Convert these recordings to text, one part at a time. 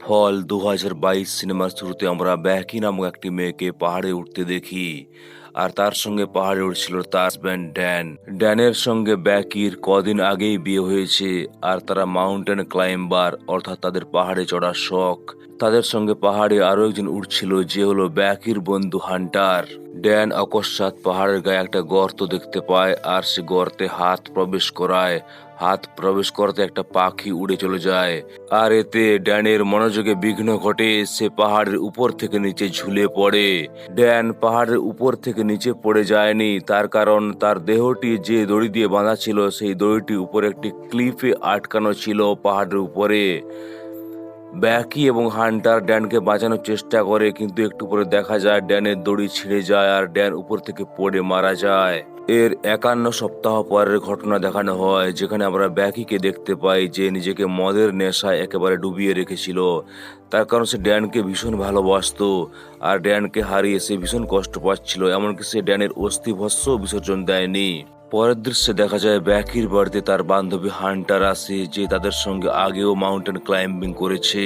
ফল ২০২২ সিনেমার শুরুতে আমরা ব্যাকি নামক একটি মেয়েকে পাহাড়ে উঠতে দেখি। আর তার সঙ্গে পাহাড়ে উঠছিল তার হাজব্যান্ড ড্যান। ড্যানের সঙ্গে ব্যাকির কদিন আগেই বিয়ে হয়েছে। আর তারা মাউন্টেন ক্লাইম্বার, অর্থাৎ তাদের পাহাড়ে চড়ার শখ। তাদের সঙ্গে পাহাড়ে আরো একজন উঠছিল, যে হলো ব্যাকির বন্ধু হান্টার। ড্যান অকস্মাৎ পাহাড়ের গায়ে একটা গর্ত দেখতে পায়, আর সে গর্তে হাত প্রবেশ করায়। হাত প্রবেশ করতে একটা পাখি উড়ে চলে যায়। আর এতে ড্যানের মনোযোগে বিঘ্ন ঘটে, সে পাহাড়ের উপর থেকে নিচে ঝুলে পড়ে। ড্যান পাহাড়ের উপর থেকে নিচে পড়ে যায়নি, তার কারণ তার দেহটি যে দড়ি দিয়ে বাঁধা ছিল, সেই দড়িটি উপরে একটি ক্লিফে আটকানো ছিল পাহাড়ের উপরে। ব্যাকি এবং হান্টার ড্যানকে বাঁচানোর চেষ্টা করে, কিন্তু একটু পরে দেখা যায় ড্যানের দড়ি ছিঁড়ে যায় আর ড্যান উপর থেকে পড়ে মারা যায়। এর ৫১ সপ্তাহ পরের ঘটনা দেখানো হয়, যেখানে আমরা ব্যাকিকে দেখতে পাই যে নিজেকে মদের নেশায় একেবারে ডুবিয়ে রেখেছিল। তার কারণ সে ড্যানকে ভীষণ ভালোবাসতো, আর ড্যানকে হারিয়ে সে ভীষণ কষ্ট পাচ্ছিল, এমনকি সে ড্যানের অস্থিভস্য বিসর্জন দেয়নি। পরের দৃশ্যে দেখা যায় ব্যাকির বাড়িতে তার বান্ধবী হান্টার আসে, যে তাদের সঙ্গে আগেও মাউন্টেন ক্লাইম্বিং করেছে।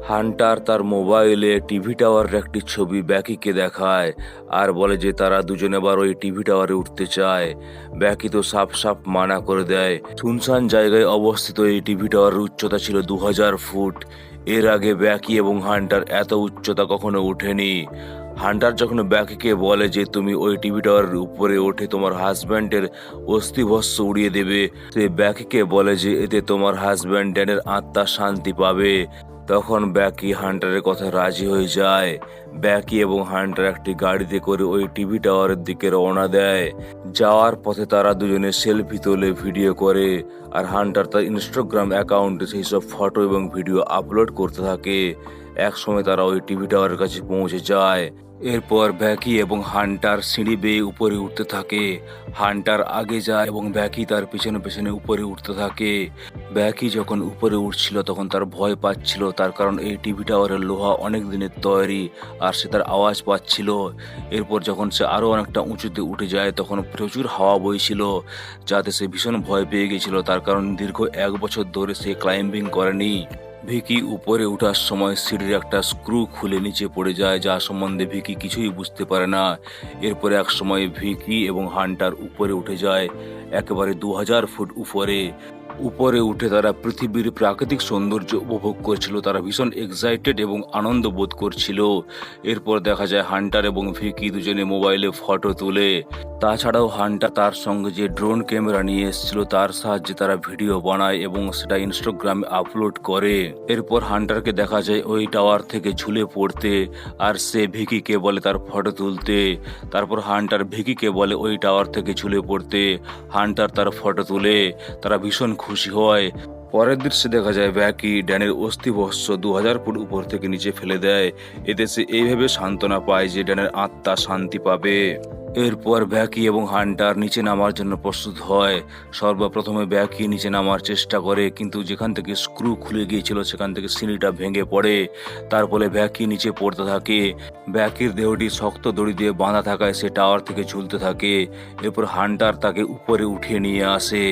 হান্টার তার মোবাইলে টিভি টাওয়ারের একটি ছবি ব্যাকিকে দেখায়, আর বলে যে তারা দুজনে আবার ওই টিভি টাওয়ারে উঠতে চায়। ব্যাকি তো সাফ সাফ মানা করে দেয়। শুনশান জায়গায় অবস্থিত এই টিভি টাওয়ারের উচ্চতা ছিল ২০০০ ফুট। এর আগে ব্যাকি এবং হান্টার এত উচ্চতা কখনো ওঠেনি। হান্টার যখন ব্যাকিকে বলে যে তুমি ওই টিভি টাওয়ারের উপরে উঠে তোমার হাজব্যান্ডের অস্থিভস্য উড়িয়ে দেবে, সে ব্যাকিকে বলে যে এতে তোমার হাজব্যান্ড ড্যানের আত্মা শান্তি পাবে। তখন ব্যাকি হান্টারের কথা রাজি হয়ে যায়। ব্যাকি এবং হান্টার একটি গাড়িতে করে ওই টিভি টাওয়ারের দিকে রওনা দেয়। যাওয়ার পথে তারা দুজনে সেলফি তোলে, ভিডিও করে, আর হান্টার তার ইনস্টাগ্রাম অ্যাকাউন্টে সেই সব ফটো এবং ভিডিও আপলোড করতে থাকে। এক সময় তারা ওই টিভি টাওয়ারের কাছে পৌঁছে যায়। এরপর ব্যাকি এবং হান্টার সিঁড়ি বেয়ে উপরে উঠতে থাকে। হান্টার আগে যায় এবং ব্যাকি তার পেছনে পেছনে উপরে উঠতে থাকে। ব্যাকি যখন উপরে উঠছিল তখন তার ভয় পাচ্ছিল, তার কারণ এই টিভি টাওয়ারের লোহা অনেক দিনের তৈরি, আর সে তার আওয়াজ পাচ্ছিল। এরপর যখন সে আরো অনেকটা উঁচুতে উঠে যায় তখন প্রচুর হাওয়া বইছিল, যাতে সে ভীষণ ভয় পেয়ে গেছিল, তার কারণ দীর্ঘ ১ বছর ধরে সে ক্লাইম্বিং করেনি। ভিকি উপরে ওঠার সময় সিঁড়ির একটা স্ক্রু খুলে নিচে পড়ে যায়, যা সম্বন্ধে ভিকি কিছুই বুঝতে পারে না। এরপরে এক সময় ভিকি এবং হান্টার উপরে উঠে যায়, একেবারে ২০০০ ফুট উপরে। উপরে উঠে তারা পৃথিবীর প্রাকৃতিক সৌন্দর্য উপভোগ করছিল। তারা ভীষণ এক্সাইটেড এবং আনন্দ বোধ করছিল। এরপর দেখা যায় হান্টার এবং ভিকি দুজনে মোবাইলে ফটো তোলে। তাছাড়াও হান্টার তার সঙ্গে যে ড্রোন ক্যামেরা নিয়ে এসেছিল তার সাহায্যে তারা ভিডিও বানায় এবং সেটা ইনস্টাগ্রামে আপলোড করে। এরপর হান্টারকে দেখা যায় ওই টাওয়ার থেকে ঝুলে পড়তে, আর সে ভিকিকে বলে তার ফটো তুলতে। তারপর হান্টার ভিকিকে বলে ওই টাওয়ার থেকে ঝুলে পড়তে। হান্টার তার ফটো তুলে, তারা ভীষণ খুশি হয়। পরের দৃশ্যে দেখা যায় ব্যাকি ড্যানের অস্থিভস্য ২০০০ ফুট উপর থেকে নিচে ফেলে দেয়। এতে সে এইভাবে সান্ত্বনা পায় যে ড্যানের আত্মা শান্তি পাবে। এরপর ব্যাকি এবং হান্টার নিচে নামার জন্য প্রস্তুত হয়। সর্বপ্রথমে ব্যাকি নিচে নামার চেষ্টা করে, কিন্তু যেখান থেকে স্ক্রু খুলে গিয়েছিল সেখান থেকে সিঁড়িটা ভেঙে পড়ে। তার ফলে ব্যাকি নিচে পড়তে থাকে। ব্যাকির দেহটি শক্ত দড়ি দিয়ে বাঁধা থাকায় সে টাওয়ার থেকে ঝুলতে থাকে। এরপর হান্টার তাকে উপরে উঠিয়ে নিয়ে আসে।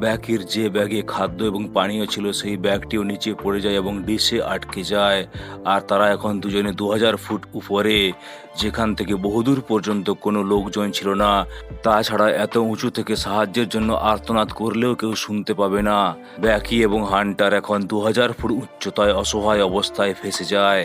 ব্যাকির যে ব্যাগে খাদ্য এবং পানীয় ছিল সেই ব্যাগটিও নিচে পড়ে যায় এবং ডিশে আটকে যায়। আর তারা এখন দুজনে ২০০০ ফুট উপরে, যেখান থেকে বহুদূর পর্যন্ত কোনো লোকজন ছিল না। তাছাড়া এত উঁচু থেকে সাহায্যের জন্য আর্তনাদ করলেও কেউ শুনতে পাবে না। ব্যাকি এবং হান্টার এখন ২০০০ ফুট উচ্চতায় অসহায় অবস্থায় ফেঁসে যায়।